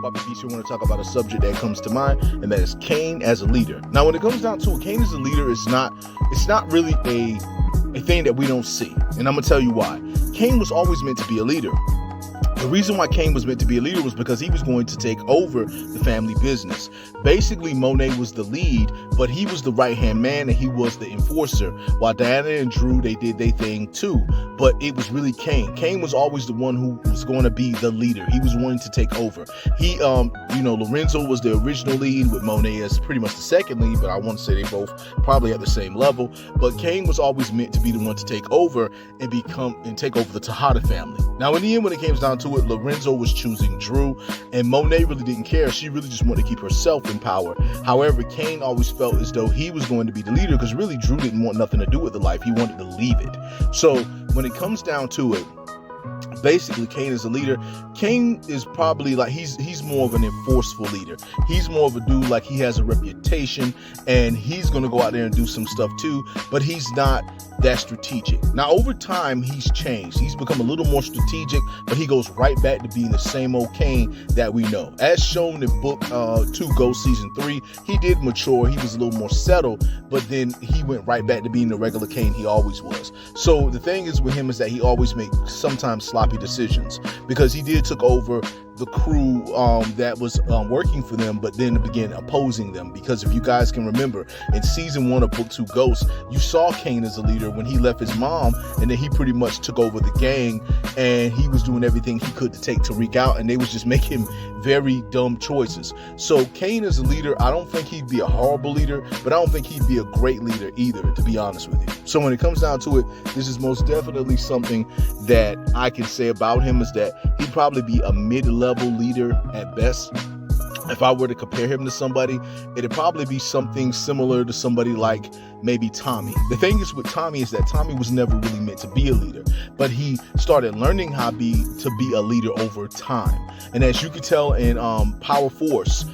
Bobby Beast. We want to talk about a subject that comes to mind, and that is Kane as a leader. Now, when it comes down to it, Kane as a leader is not really a thing that we don't see. And I'm going to tell you why. Kane was always meant to be a leader. The reason why Kane was meant to be a leader was because he was going to take over the family business. Basically, Monet was the lead, but he was the right-hand man and he was the enforcer. While Diana and Drew, they did their thing too, but it was really Kane. Kane was always the one who was going to be the leader. He was wanting to take over. He, Lorenzo was the original lead with Monet as pretty much the second lead, but I want to say they both probably at the same level. But Kane was always meant to be the one to take over and take over the Tejada family. Now, in the end, when it came down to it, Lorenzo was choosing Drew, and Monet really didn't care. She really just wanted to keep herself in power. However, Kane always felt as though he was going to be the leader because really Drew didn't want nothing to do with the life. He wanted to leave it. So when it comes down to it, basically Kane is a leader. Kane is probably like he's more of an enforceful leader. He's more of a dude like he has a reputation and he's going to go out there and do some stuff too, but he's not that strategic. Now over time he's changed. He's become a little more strategic, but he goes right back to being the same old Kane that we know. As shown in book 2 Ghost season 3, he did mature. He was a little more settled, but then he went right back to being the regular Kane he always was. So the thing is with him is that he always makes sometimes sloppy decisions because he did took over the crew that was working for them, but then began opposing them. Because if you guys can remember, in season 1 of book 2 Ghost, you saw Kane as a leader when he left his mom, and then he pretty much took over the gang, and he was doing everything he could to take Tariq out, and they was just making very dumb choices. So Kane as a leader, I don't think he'd be a horrible leader, but I don't think he'd be a great leader either, to be honest with you. So when it comes down to it, this is most definitely something that I can say about him is that he'd probably be a mid-level leader at best. If I were to compare him to somebody, it'd probably be something similar to somebody like maybe Tommy. The thing is with Tommy is that Tommy was never really meant to be a leader, but he started learning how to be a leader over time. And as you can tell in Power Force,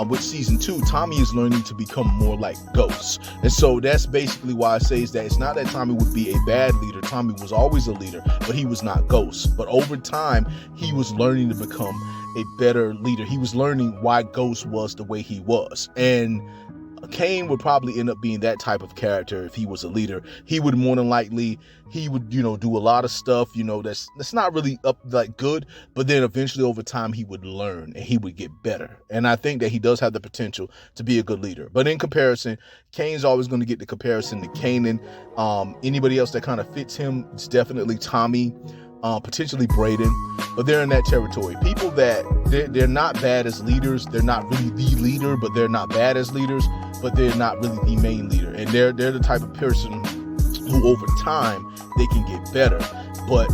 with season 2, Tommy is learning to become more like Ghost. And so that's basically why I say is that it's not that Tommy would be a bad leader. Tommy was always a leader, but he was not Ghost. But over time, he was learning to become a better leader. He was learning why Ghost was the way he was. And Kane would probably end up being that type of character if he was a leader. He would more than likely, he would, do a lot of stuff, that's not really up like good, but then eventually over time he would learn and he would get better. And I think that he does have the potential to be a good leader. But in comparison, Kane's always going to get the comparison to Kanan. Anybody else that kind of fits him, it's definitely Tommy. Potentially Braden, but they're in that territory. People that they're not bad as leaders. They're not really the leader, but they're not bad as leaders, but they're not really the main leader. And they're the type of person who over time they can get better. But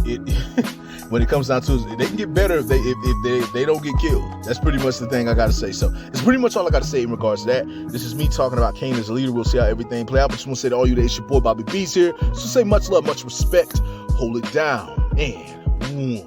when it comes down to it, they can get better if they don't get killed. That's pretty much the thing I gotta say. So it's pretty much all I gotta say in regards to that. This is me talking about Kane as a leader. We'll see how everything play out. But just want to say to all you that it's your boy Bobby Beast here. So say much love, much respect. Hold it down and